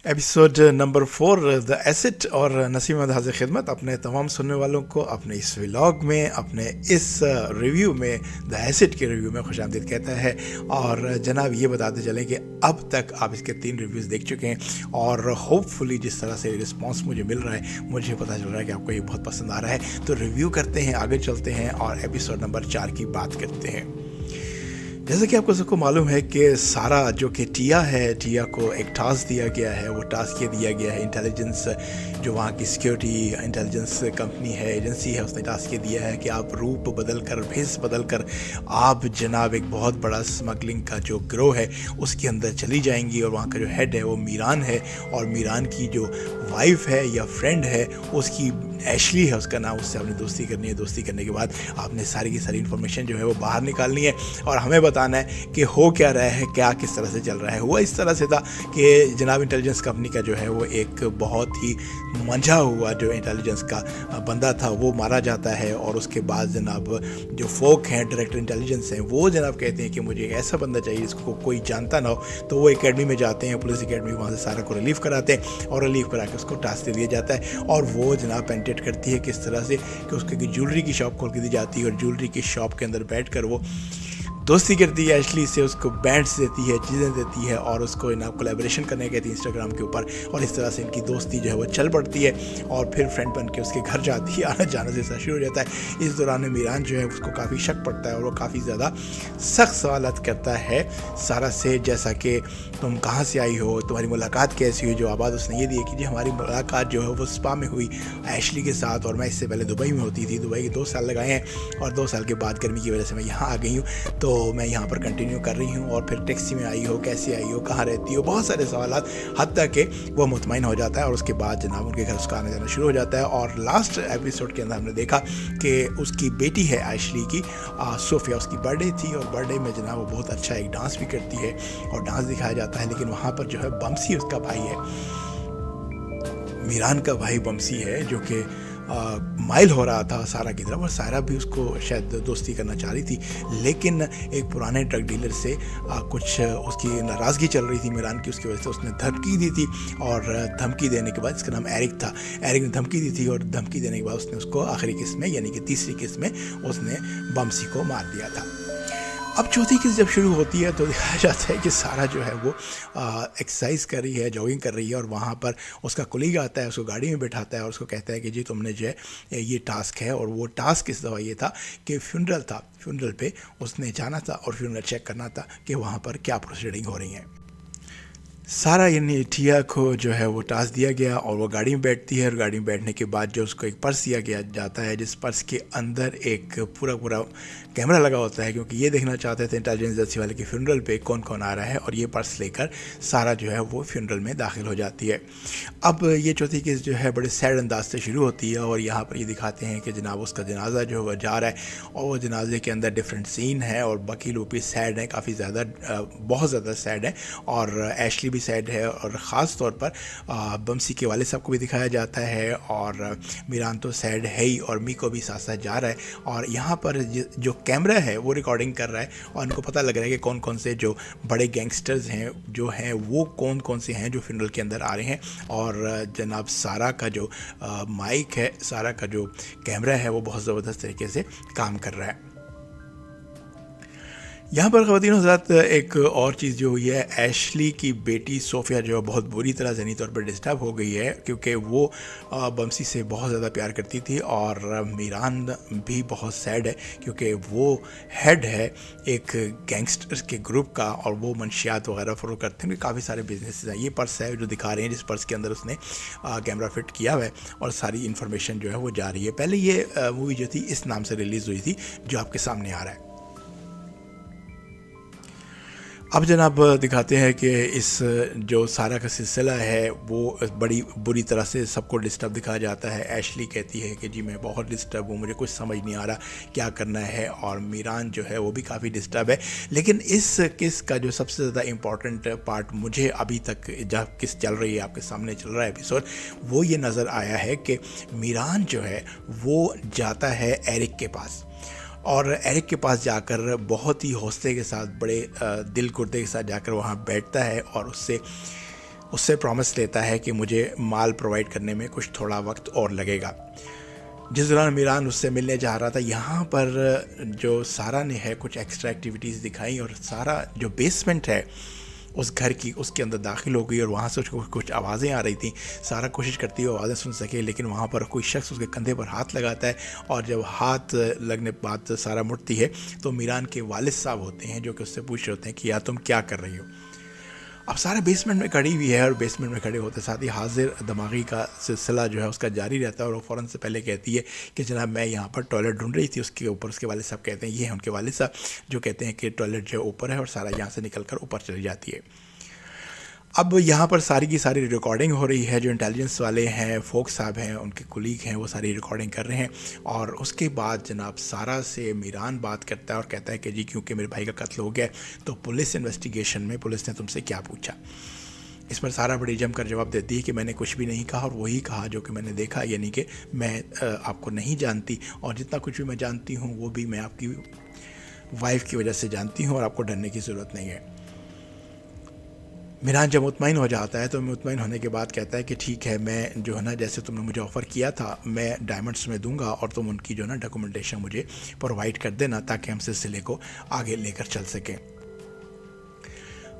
Episode number 4 the acid और नसीम अहमद हाजिर खिदमत अपने तमाम सुनने वालों को अपने इस व्लॉग में, अपने इस रिव्यू में, द एसिड के रिव्यू में खुशामदीद कहता है। और जनाब ये बताते चलें कि अब तक आप इसके 3 रिव्यूज़ देख चुके हैं और होपफुली जिस तरह से रिस्पांस मुझे मिल रहा है, मुझे पता चल रहा है कि आपको ये बहुत पसंद आ रहा है। तो रिव्यू करते हैं, आगे चलते हैं और एपिसोड नंबर 4 की बात करते हैं। जैसा कि आपको सबको मालूम है कि सारा जो कि टिया है, टिया को एक टास्क दिया गया है। वो टास्क ये दिया गया है, इंटेलिजेंस जो वहाँ की सिक्योरिटी इंटेलिजेंस कंपनी है, एजेंसी है, उसने टास्क ये दिया है कि आप रूप बदल कर, भेस बदल कर आप जनाब एक बहुत बड़ा स्मगलिंग का जो ग्रोह है उसके अंदर चली जाएंगी। और वहाँ का जो हेड है वो मीरान है, और मीरान की जो वाइफ है या फ्रेंड है उसकी एशली है उसका नाम, उससे आपने दोस्ती करनी है। दोस्ती करने के बाद आपने सारी की सारी इन्फॉर्मेशन जो है वो बाहर निकालनी है और हमें बताना है कि हो क्या रहा है, क्या किस तरह से चल रहा है। हुआ इस तरह से था कि जनाब इंटेलिजेंस कंपनी का जो है वो एक बहुत ही मंझा हुआ जो इंटेलिजेंस का बंदा था वो मारा जाता है। और उसके बाद जनाब जो फोक हैं, डायरेक्टर इंटेलिजेंस हैं, वो जनाब कहते हैं कि मुझे एक ऐसा बंदा चाहिए जिसको कोई जानता ना हो। तो वो एकेडमी में जाते हैं, पुलिस एकेडमी, वहाँ से सारा को रिलीव कराते हैं और रिलीव करा के उसको टास्क दे दिया जाता है। और वो जनाब पेंटेट करती है किस तरह से कि उसके ज्वेलरी की शॉप खोल के दी जाती है और ज्वेलरी की शॉप के अंदर बैठ कर वो दोस्ती करती है एशली से, उसको बैंड्स देती है, चीज़ें देती है और उसको इना कोलैबोरेशन करने कहती है इंस्टाग्राम के ऊपर। और इस तरह से इनकी दोस्ती जो है वो चल पड़ती है और फिर फ्रेंड बन के उसके घर जाती है, आना जाना से शुरू हो जाता है। इस दौरान मीरान जो है उसको काफ़ी शक पड़ता है और वो काफ़ी ज़्यादा सख्त सवालात करता है सारा से, जैसा कि तुम कहाँ से आई हो, तुम्हारी मुलाकात कैसी हुई। जो आवाज़ उसने ये दी है कि जी हमारी मुलाकात जो है वो स्पा में हुई एशली के साथ, और मैं इससे पहले दुबई में होती थी, दुबई के 2 साल लगाए हैं और 2 साल के बाद गर्मी की वजह से मैं यहाँ आ गई हूँ, तो मैं यहाँ पर कंटिन्यू कर रही हूँ। और फिर टैक्सी में आई हो, कैसे आई हो, कहाँ रहती हो, बहुत सारे सवालात, हद तक कि वो मुतमईन हो जाता है और उसके बाद जनाब उनके घर उसका आना जाना शुरू हो जाता है। और लास्ट एपिसोड के अंदर हमने देखा कि उसकी बेटी है एशली की, सोफिया, उसकी बर्थडे थी और बर्थडे में जनाब वो बहुत अच्छा एक डांस भी करती है और डांस दिखाया जाता है। लेकिन वहाँ पर जो है बमसी उसका भाई है, मीरान का भाई बमसी है, जो कि माइल हो रहा था सारा की तरफ और सारा भी उसको शायद दोस्ती करना चाह रही थी। लेकिन एक पुराने ड्रग डीलर से कुछ उसकी नाराज़गी चल रही थी मीरान की, उसकी वजह से उसने धमकी दी थी। और धमकी देने के बाद, इसका नाम एरिक था, एरिक ने धमकी दी थी और धमकी देने के बाद उसने उसको आखिरी किस्त में यानी कि तीसरी किस्त में उसने बमसी को मार दिया था। अब चौथी किस्त जब शुरू होती है तो दिखाया जाता है कि सारा जो है वो एक्सरसाइज कर रही है, जॉगिंग कर रही है और वहाँ पर उसका कोलीग आता है, उसको गाड़ी में बैठाता है और उसको कहता है कि जी तुमने जो है ये टास्क है। और वो टास्क इस दफ़ा ये था कि फ्यूनरल था, फ्यूनरल पे उसने जाना था और फ्यूनरल चेक करना था कि वहाँ पर क्या प्रोसीडिंग हो रही है। सारा यानी टिया को जो है वो टास्क दिया गया और वो गाड़ी में बैठती है और गाड़ी में बैठने के बाद जो उसको एक पर्स दिया गया जाता है, जिस पर्स के अंदर एक पूरा कैमरा लगा होता है, क्योंकि ये देखना चाहते थे इंटेलिजेंस एजेंसी वाले के फ्यूनरल पे कौन कौन आ रहा है। और ये पर्स लेकर सारा जो है वो फ्यूनरल में दाखिल हो जाती है। अब ये चौथी केस जो है बड़े सैड अंदाज से शुरू होती है और यहाँ पर ये दिखाते हैं कि जनाब उसका जनाजा जो है वह जा रहा है और वो जनाजे के अंदर डिफरेंट सीन है और बाकी लोग भी सैड हैं, काफ़ी ज़्यादा, बहुत ज़्यादा सैड है। और एशली भी सैड है और ख़ास तौर पर बमसी के वाले साहब को भी दिखाया जाता है और मीरान तो सैड है ही और मी को भी साथ साथ जा रहा है। और यहाँ पर जो कैमरा है वो रिकॉर्डिंग कर रहा है और उनको पता लग रहा है कि कौन कौन से जो बड़े गैंगस्टर्स हैं जो हैं वो कौन कौन से हैं जो फ्यूनरल के अंदर आ रहे हैं। और जनाब सारा का जो माइक है, सारा का जो कैमरा है वो बहुत ज़बरदस्त तरीके से काम कर रहा है। यहाँ पर ख़वातीन हज़रात एक और चीज़ जो हुई है, एशली की बेटी सोफिया जो बहुत बुरी तरह ज़हनी तौर पर डिस्टर्ब हो गई है, क्योंकि वो बमसी से बहुत ज़्यादा प्यार करती थी। और मीरान भी बहुत सैड है क्योंकि वो हेड है एक गैंगस्टर्स के ग्रुप का और वो मंशियात वगैरह फ़रोग़ करते हैं, काफ़ी सारे बिजनेस हैं। ये पर्स है जो दिखा रहे हैं, जिस पर्स के अंदर उसने कैमरा फिट किया हुआ है और सारी इन्फॉर्मेशन जो है वो जा रही है। पहले ये मूवी जो थी इस नाम से रिलीज़ हुई थी जो आपके सामने आ रहा है। अब जनाब दिखाते हैं कि इस जो सारा का सिलसिला है वो बड़ी बुरी तरह से सबको डिस्टर्ब दिखाया जाता है। एशली कहती है कि जी मैं बहुत डिस्टर्ब हूँ, मुझे कुछ समझ नहीं आ रहा क्या करना है। और मीरान जो है वो भी काफ़ी डिस्टर्ब है। लेकिन इस किस का जो सबसे ज़्यादा इम्पॉर्टेंट पार्ट मुझे अभी तक जब किस चल रही है, आपके सामने चल रहा है एपिसोड, वो ये नज़र आया है कि मीरान जो है वो जाता है एरिक के पास और एरिक के पास जाकर बहुत ही हौसले के साथ, बड़े दिल गुर्दे के साथ जाकर वहाँ बैठता है और उससे उससे प्रॉमिस लेता है कि मुझे माल प्रोवाइड करने में कुछ थोड़ा वक्त और लगेगा। जिस दौरान मीरान उससे मिलने जा रहा था, यहाँ पर जो सारा ने है कुछ एक्स्ट्रा एक्टिविटीज़ दिखाई और सारा जो बेसमेंट है उस घर की, उसके अंदर दाखिल हो गई और वहाँ से उसको कुछ आवाज़ें आ रही थी। सारा कोशिश करती है आवाज़ें सुन सके, लेकिन वहाँ पर कोई शख्स उसके कंधे पर हाथ लगाता है और जब हाथ लगने के बाद सारा मुड़ती है तो मीरान के वालिद साहब होते हैं जो कि उससे पूछ रहे होते हैं कि यार तुम क्या कर रही हो। अब सारा बेसमेंट में खड़ी हुई है और बेसमेंट में खड़े होते साथ ही हाजिर दिमागी का सिलसिला जो है उसका जारी रहता है और वो फ़ौरन से पहले कहती है कि जनाब मैं यहाँ पर टॉयलेट ढूंढ रही थी। उसके ऊपर उसके वालिद साहब कहते हैं, ये हैं उनके वालिद साहब, जो कहते हैं कि टॉयलेट जो ऊपर है और सारा यहाँ से निकल कर ऊपर चली जाती है। अब यहाँ पर सारी की सारी रिकॉर्डिंग हो रही है। जो इंटेलिजेंस वाले हैं, फोक साहब हैं, उनके कुलीग हैं, वो सारी रिकॉर्डिंग कर रहे हैं। और उसके बाद जनाब सारा से मीरान बात करता है और कहता है कि जी क्योंकि मेरे भाई का कत्ल हो गया तो पुलिस इन्वेस्टिगेशन में पुलिस ने तुमसे क्या पूछा। इस पर सारा बड़ी जमकर जवाब देती है कि मैंने कुछ भी नहीं कहा और वही कहा जो कि मैंने देखा, यानी कि मैं आपको नहीं जानती और जितना कुछ भी मैं जानती हूँ वो भी मैं आपकी वाइफ की वजह से जानती हूँ और आपको डरने की ज़रूरत नहीं है। मीरान जब मुतमईन हो जाता है तो मुतमईन होने के बाद कहता है कि ठीक है, मैं जो है ना जैसे तुमने मुझे ऑफ़र किया था मैं डायमंड्स में दूंगा और तुम उनकी जो है ना डॉक्यूमेंटेशन मुझे प्रोवाइड कर देना ताकि हम सिलसिले को आगे लेकर चल सकें।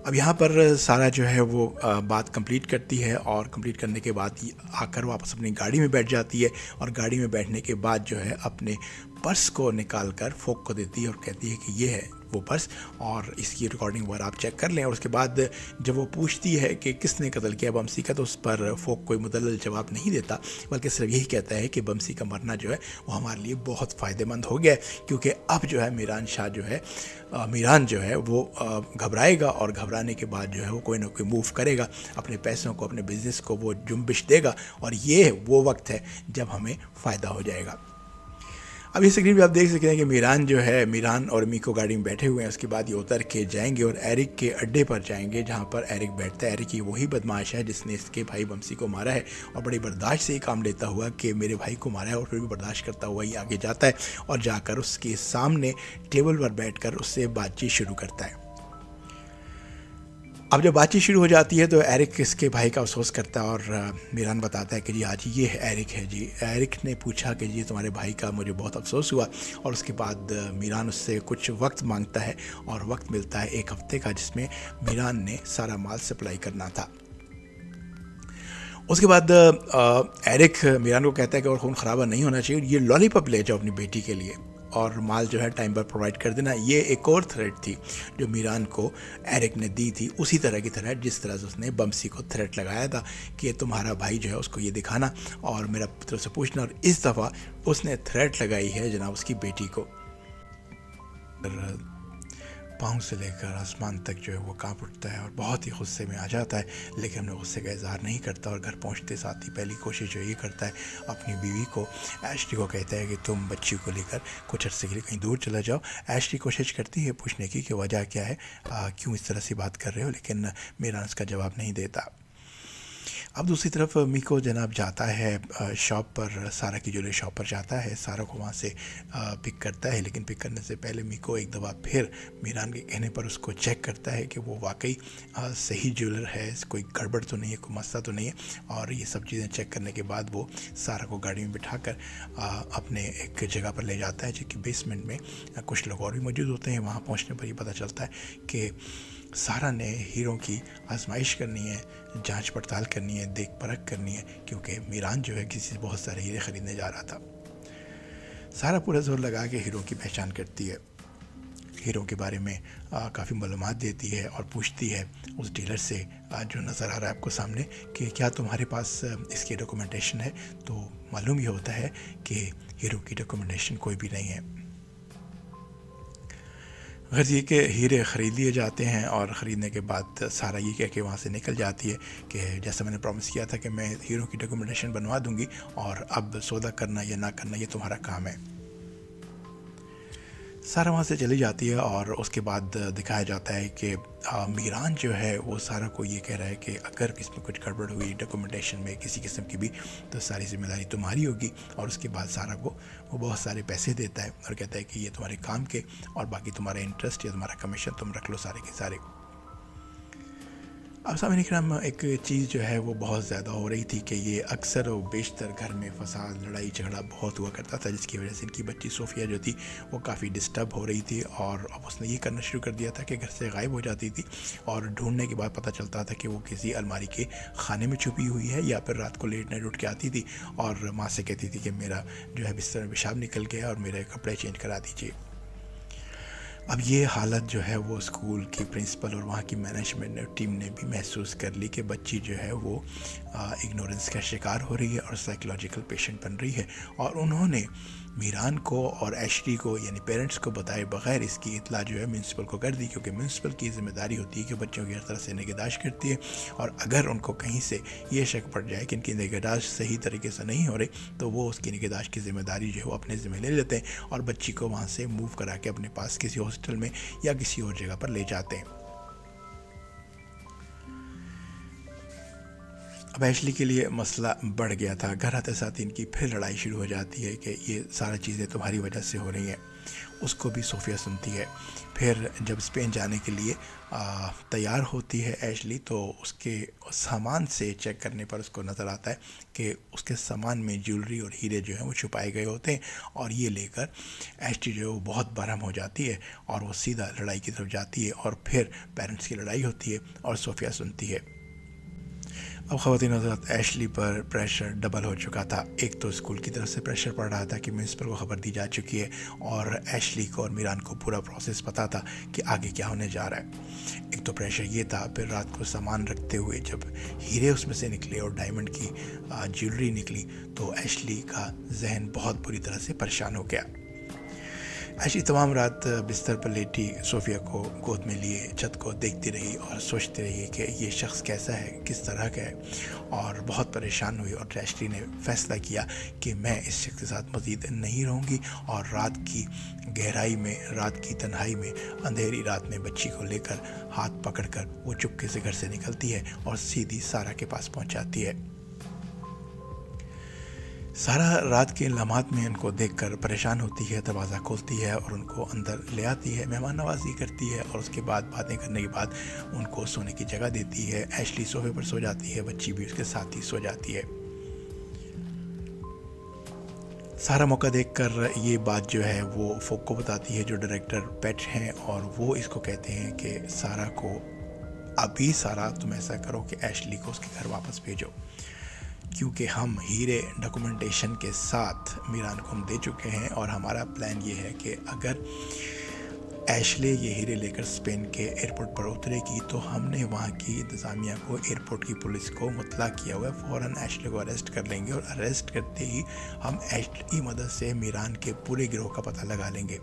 अब यहाँ पर सारा जो है वो बात कंप्लीट करती है और कंप्लीट करने के बाद आकर वापस अपनी गाड़ी में बैठ जाती है और गाड़ी में बैठने के बाद जो है अपने पर्स को निकाल कर फोक को देती है और कहती है कि ये है वो पर्स और इसकी रिकॉर्डिंग वगैरह आप चेक कर लें। और उसके बाद जब वो पूछती है कि किसने कत्ल किया बमसी का, तो उस पर फोक कोई मुदल्लल जवाब नहीं देता, बल्कि सिर्फ यही कहता है कि बमसी का मरना जो है वो हमारे लिए बहुत फ़ायदेमंद हो गया क्योंकि अब जो है मीरान जो है वो घबराएगा और घबराने के बाद जो है वो कोई ना कोई मूव करेगा, अपने पैसों को, अपने बिज़नेस को वो जुम्बिश देगा और ये वो वक्त है जब हमें फ़ायदा हो जाएगा। अब इस स्क्रीन पे आप देख सकते हैं कि मीरान और मीको गाड़ी में बैठे हुए हैं। उसके बाद ये उतर के जाएंगे और एरिक के अड्डे पर जाएंगे जहाँ पर एरिक बैठता है। एरिक ही वही बदमाश है जिसने इसके भाई बमसी को मारा है और बड़ी बर्दाश्त से ये काम लेता हुआ कि मेरे भाई को मारा है और फिर भी बर्दाश्त करता हुआ ये आगे जाता है और जाकर उसके सामने टेबल पर बैठकर उससे बातचीत शुरू करता है। अब जब बातचीत शुरू हो जाती है तो एरिक इसके भाई का अफसोस करता है और मीरान बताता है कि जी आज ये एरिक है जी। एरिक ने पूछा कि जी तुम्हारे भाई का मुझे बहुत अफसोस हुआ और उसके बाद मीरान उससे कुछ वक्त मांगता है और वक्त मिलता है 1 हफ्ते का जिसमें मीरान ने सारा माल सप्लाई करना था। उसके बाद एरिक मीरान को कहता है कि और खून खराबा नहीं होना चाहिए, ये लॉलीपॉप ले जाओ अपनी बेटी के लिए और माल जो है टाइम पर प्रोवाइड कर देना। ये एक और थ्रेट थी जो मीरान को एरिक ने दी थी, उसी तरह की थ्रेट जिस तरह से उसने बमसी को थ्रेट लगाया था कि तुम्हारा भाई जो है उसको ये दिखाना और मेरा पुत्र से पूछना। और इस दफ़ा उसने थ्रेट लगाई है जनाब उसकी बेटी को। पाँव से लेकर आसमान तक जो है वो कांप उठता है और बहुत ही गुस्से में आ जाता है, लेकिन अपने गुस्से का इजहार नहीं करता और घर पहुंचते साथ ही पहली कोशिश जो ये करता है अपनी बीवी को एशली को कहता है कि तुम बच्ची को लेकर कुछ अर्से के लिए कहीं दूर चला जाओ। एशली कोशिश करती है पूछने की कि वजह क्या है, क्यों इस तरह से बात कर रहे हो, लेकिन मीरान उसका जवाब नहीं देता। अब दूसरी तरफ मीको जनाब जाता है शॉप पर, सारा की ज्वेलरी शॉप पर जाता है, सारा को वहाँ से पिक करता है, लेकिन पिक करने से पहले मीको एक दफ़ा फिर मीरान के कहने पर उसको चेक करता है कि वो वाकई सही ज्वेलर है, कोई गड़बड़ तो नहीं है, कोई मसला तो नहीं है। और ये सब चीज़ें चेक करने के बाद वो सारा को गाड़ी में बिठाकर अपने एक जगह पर ले जाता है जो कि बेसमेंट में कुछ लोग और भी मौजूद होते हैं। वहाँ पहुँचने पर ये पता चलता है कि सारा ने हीरों की आजमाइश करनी है, जांच पड़ताल करनी है, देख परख करनी है, क्योंकि मीरान जो है किसी से बहुत सारे हीरे ख़रीदने जा रहा था। सारा पूरा जोर लगा के हीरों की पहचान करती है, हीरों के बारे में काफ़ी मालूमात देती है और पूछती है उस डीलर से जो नज़र आ रहा है आपको सामने कि क्या तुम्हारे पास इसकी डॉक्यूमेंटेशन है। तो मालूम ये होता है कि हीरो की डॉक्यूमेंटेशन कोई भी नहीं है। गर्ज ये कि हीरे ख़रीद लिए जाते हैं और ख़रीदने के बाद सारा ये कह के वहाँ से निकल जाती है कि जैसा मैंने प्रॉमिस किया था कि मैं हीरो की डॉक्यूमेंटेशन बनवा दूँगी और अब सौदा करना या ना करना ये तुम्हारा काम है। सारा वहाँ से चली जाती है और उसके बाद दिखाया जाता है कि मीरान जो है वो सारा को ये कह रहा है कि अगर इसमें कुछ गड़बड़ हुई डॉक्यूमेंटेशन में किसी किस्म की भी तो सारी जिम्मेदारी तुम्हारी होगी। और उसके बाद सारा को वो बहुत सारे पैसे देता है और कहता है कि ये तुम्हारे काम के और बाकी तुम्हारा इंटरेस्ट या तुम्हारा कमीशन तुम रख लो सारे के सारे। अब सामने इकराम, एक चीज़ जो है वो बहुत ज़्यादा हो रही थी कि ये अक्सर और बेशतर घर में फसाद, लड़ाई झगड़ा बहुत हुआ करता था, जिसकी वजह से इनकी बच्ची सोफ़िया जो थी वो काफ़ी डिस्टर्ब हो रही थी। और अब उसने ये करना शुरू कर दिया था कि घर से गायब हो जाती थी और ढूंढने के बाद पता चलता था कि वो किसी अलमारी के खाने में छुपी हुई है, या फिर रात को लेट नाइट उठ के आती थी और माँ से कहती थी कि मेरा जो है बिस्तर में पेशाब निकल गया और मेरे कपड़े चेंज करा दीजिए। अब ये हालत जो है वो स्कूल की प्रिंसिपल और वहाँ की मैनेजमेंट टीम ने भी महसूस कर ली कि बच्ची जो है वो इग्नोरेंस का शिकार हो रही है और साइकोलॉजिकल पेशेंट बन रही है। और उन्होंने मीरान को और एशली को यानी पेरेंट्स को बताए बगैर इसकी इतला जो है म्यूनसिपल को कर दी, क्योंकि म्यूनसिपल की जिम्मेदारी होती है कि बच्चों की हर तरह से निगहदाश्त करती है। और अगर उनको कहीं से ये शक पड़ जाए कि इनकी निगहदाश्त सही तरीके से नहीं हो रही, तो वो उसकी निगहदाश्त की जिम्मेदारी जो है वो अपने ज़िम्मे ले लेते हैं और बच्ची को वहाँ से मूव करा के अपने पास किसी हॉस्टल में या किसी और जगह पर ले जाते हैं। अब एशली के लिए मसला बढ़ गया था। घर आते साथ इनकी फिर लड़ाई शुरू हो जाती है कि ये सारा चीज़ें तुम्हारी वजह से हो रही हैं। उसको भी सोफ़िया सुनती है। फिर जब स्पेन जाने के लिए तैयार होती है एशली, तो उसके सामान से चेक करने पर उसको नज़र आता है कि उसके सामान में ज्वेलरी और हीरे जो हैं वो छुपाए गए होते हैं। और ये लेकर एशली जो है वो बहुत बरहम हो जाती है और वो सीधा लड़ाई की तरफ जाती है। और फिर पेरेंट्स की लड़ाई होती है और सोफ़िया सुनती है। अब ख़वातीन हज़रात, एशली पर प्रेशर डबल हो चुका था। एक तो स्कूल की तरफ से प्रेशर पड़ रहा था कि म्यूनसिपल को ख़बर दी जा चुकी है और एशली को और मीरान को पूरा प्रोसेस पता था कि आगे क्या होने जा रहा है। एक तो प्रेशर ये था, फिर रात को सामान रखते हुए जब हीरे उसमें से निकले और डायमंड की ज्वेलरी निकली, तो एशली का जहन बहुत बुरी तरह से परेशान हो गया। ऐसी तमाम रात बिस्तर पर लेटी सोफ़िया को गोद में लिए छत को देखती रही और सोचती रही कि ये शख्स कैसा है, किस तरह का है। और बहुत परेशान हुई और एशली ने फ़ैसला किया कि मैं इस शख्स के साथ मज़ीद नहीं रहूँगी। और रात की गहराई में, रात की तन्हाई में, अंधेरी रात में बच्ची को लेकर हाथ पकड़कर वो चुपके से घर से निकलती है और सीधी सारा के पास पहुँच जाती है। सारा रात के लम्हात में उनको देखकर परेशान होती है, दरवाज़ा खोलती है और उनको अंदर ले आती है, मेहमान नवाजी करती है और उसके बाद बातें करने के बाद उनको सोने की जगह देती है। एशली सोफे पर सो जाती है, बच्ची भी उसके साथ ही सो जाती है। सारा मौका देखकर ये बात जो है वो फोक को बताती है, जो डायरेक्टर पेट हैं, और वो इसको कहते हैं कि सारा को अभी सारा तुम ऐसा करो कि एशली को उसके घर वापस भेजो, क्योंकि हम हीरे डॉक्यूमेंटेशन के साथ मीरान को हम दे चुके हैं और हमारा प्लान ये है कि अगर एशले ये हीरे लेकर स्पेन के एयरपोर्ट पर उतरेगी तो हमने वहाँ की इंतज़ामिया को, एयरपोर्ट की पुलिस को मुतला किया हुआ है, फ़ौरन एशले को अरेस्ट कर लेंगे और अरेस्ट करते ही हम एशले की मदद से मीरान के पूरे गिरोह का पता लगा लेंगे।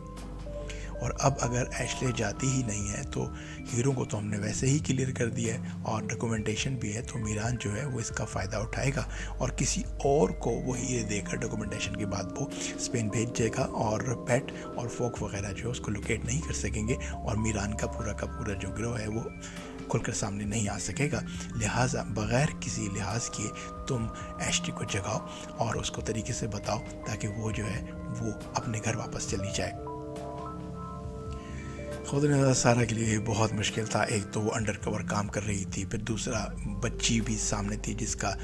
और अब अगर एशले जाती ही नहीं है तो हीरो को तो हमने वैसे ही क्लियर कर दिया है और डॉक्यूमेंटेशन भी है, तो मीरान जो है वो इसका फ़ायदा उठाएगा और किसी और को वो हीरे देकर डॉक्यूमेंटेशन के बाद वो स्पेन भेज जाएगा और पेट और फोक वगैरह जो है उसको लोकेट नहीं कर सकेंगे और मीरान का पूरा जो गिरोह है वो खुलकर सामने नहीं आ सकेगा। लिहाजा बग़ैर किसी लिहाज किए तुम एशली को जगाओ और उसको तरीके से बताओ ताकि वो जो है वो अपने घर वापस चली जाए। खुद सारा के लिए बहुत मुश्किल था। एक तो वो अंडर कवर काम कर रही थी, फिर दूसरा बच्ची भी सामने थी जिसका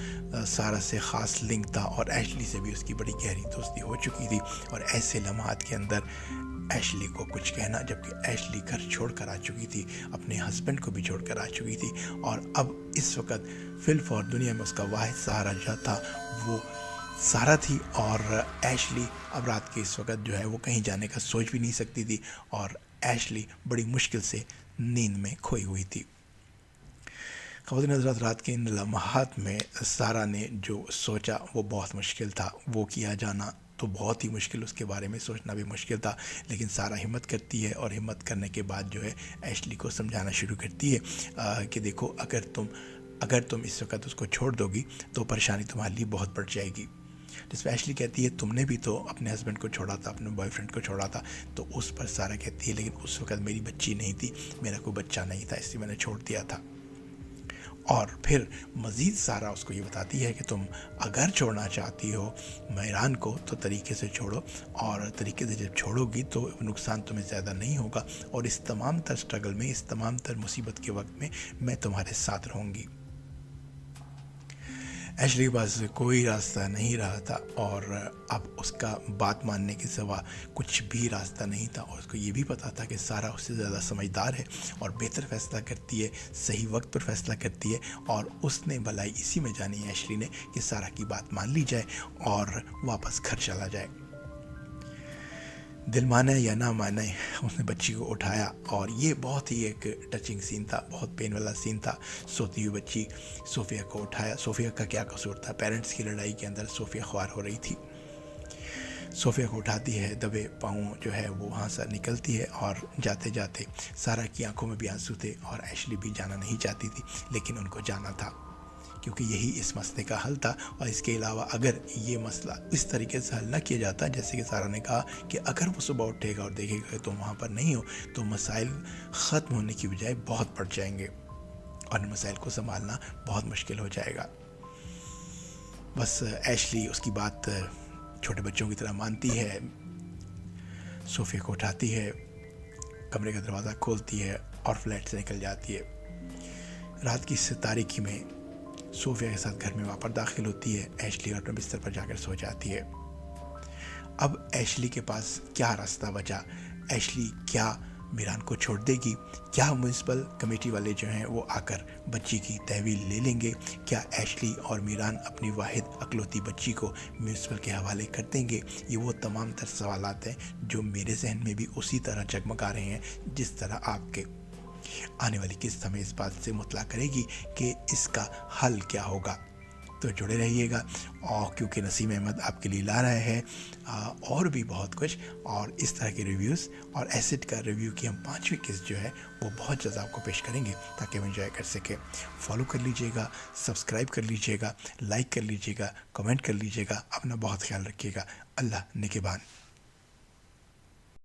सारा से ख़ास लिंक था और एशली से भी उसकी बड़ी गहरी दोस्ती हो चुकी थी। और ऐसे लम्हात के अंदर एशली को कुछ कहना, जबकि एशली घर छोड़ कर आ चुकी थी, अपने हस्बैंड को भी छोड़ कर आ चुकी थी और अब इस वक्त फिलफौर दुनिया में उसका वाहिद सहारा जो था वो सारा थी। और एशली अब रात के इस वक्त जो है वो कहीं जाने का सोच भी नहीं सकती थी और एशली बड़ी मुश्किल से नींद में खोई हुई थी। ख़वातीन हज़रात, रात के इन लम्हात में सारा ने जो सोचा वो बहुत मुश्किल था। वो किया जाना तो बहुत ही मुश्किल, उसके बारे में सोचना भी मुश्किल था, लेकिन सारा हिम्मत करती है और हिम्मत करने के बाद जो है एशली को समझाना शुरू करती है कि देखो अगर तुम इस वक्त उसको छोड़ दोगी तो परेशानी तुम्हारे लिए बहुत बढ़ जाएगी। जिसमें एशली कहती है तुमने भी तो अपने हस्बैंड को छोड़ा था, अपने बॉयफ्रेंड को छोड़ा था। तो उस पर सारा कहती है लेकिन उस वक्त मेरी बच्ची नहीं थी, मेरा कोई बच्चा नहीं था, इसलिए मैंने छोड़ दिया था। और फिर मज़ीद सारा उसको ये बताती है कि तुम अगर छोड़ना चाहती हो मीरान को तो तरीके से छोड़ो, और तरीके से जब छोड़ोगी तो नुकसान तुम्हें ज़्यादा नहीं होगा, और इस तमाम तर स्ट्रगल में, इस तमाम तर मुसीबत के वक्त में मैं तुम्हारे साथ रहूँगी। एशली के पास कोई रास्ता नहीं रहा था, और अब उसका बात मानने के सिवा कुछ भी रास्ता नहीं था, और उसको ये भी पता था कि सारा उससे ज़्यादा समझदार है और बेहतर फ़ैसला करती है, सही वक्त पर फ़ैसला करती है, और उसने भलाई इसी में जानी है एशली ने कि सारा की बात मान ली जाए और वापस घर चला जाए। दिल माने या ना माने, उसने बच्ची को उठाया, और ये बहुत ही एक टचिंग सीन था, बहुत पेन वाला सीन था। सोती हुई बच्ची सोफ़िया को उठाया। सोफ़िया का क्या कसूर था? पेरेंट्स की लड़ाई के अंदर सोफ़िया ख्वार हो रही थी। सोफ़िया को उठाती है, दबे पाँव जो है वो वहाँ से निकलती है, और जाते जाते सारा की आंखों में भी आंसू थे, और एशली भी जाना नहीं चाहती थी, लेकिन उनको जाना था क्योंकि यही इस मसले का हल था। और इसके अलावा अगर ये मसला इस तरीके से हल ना किया जाता, जैसे कि सारा ने कहा कि अगर वो सुबह उठेगा और देखेगा कि तुम वहाँ पर नहीं हो, तो मसाइल ख़त्म होने की बजाय बहुत बढ़ जाएंगे, और मसाइल को संभालना बहुत मुश्किल हो जाएगा। बस एशली उसकी बात छोटे बच्चों की तरह मानती है, सोफ़िया को उठाती है, कमरे का दरवाज़ा खोलती है और फ्लैट से निकल जाती है। रात की इस तारीकी में सोफ़िया के साथ घर में वापस दाखिल होती है एशली, और अपने बिस्तर पर जाकर सो जाती है। अब एशली के पास क्या रास्ता बचा? एशली क्या मीरान को छोड़ देगी? क्या म्यूनसिपल कमेटी वाले जो हैं वो आकर बच्ची की तहवील ले लेंगे? क्या एशली और मीरान अपनी वाहिद अकलौती बच्ची को म्यूनसिपल के हवाले कर देंगे? ये वो तमाम तर सवालात हैं जो मेरे जहन में भी उसी तरह जगमगा रहे हैं जिस तरह आपके। आने वाली किस्त हमें इस बात से मुतला करेगी कि इसका हल क्या होगा। तो जुड़े रहिएगा, और क्योंकि नसीम अहमद आपके लिए ला रहा है और भी बहुत कुछ, और इस तरह के रिव्यूज़ और एसिड का रिव्यू की हम 5वीं किस्त जो है वो बहुत जल्द आपको पेश करेंगे ताकि हम एंजॉय कर सकें। फॉलो कर लीजिएगा, सब्सक्राइब कर लीजिएगा, लाइक कर लीजिएगा, कमेंट कर लीजिएगा। अपना बहुत ख्याल रखिएगा। अल्लाह निगहबान।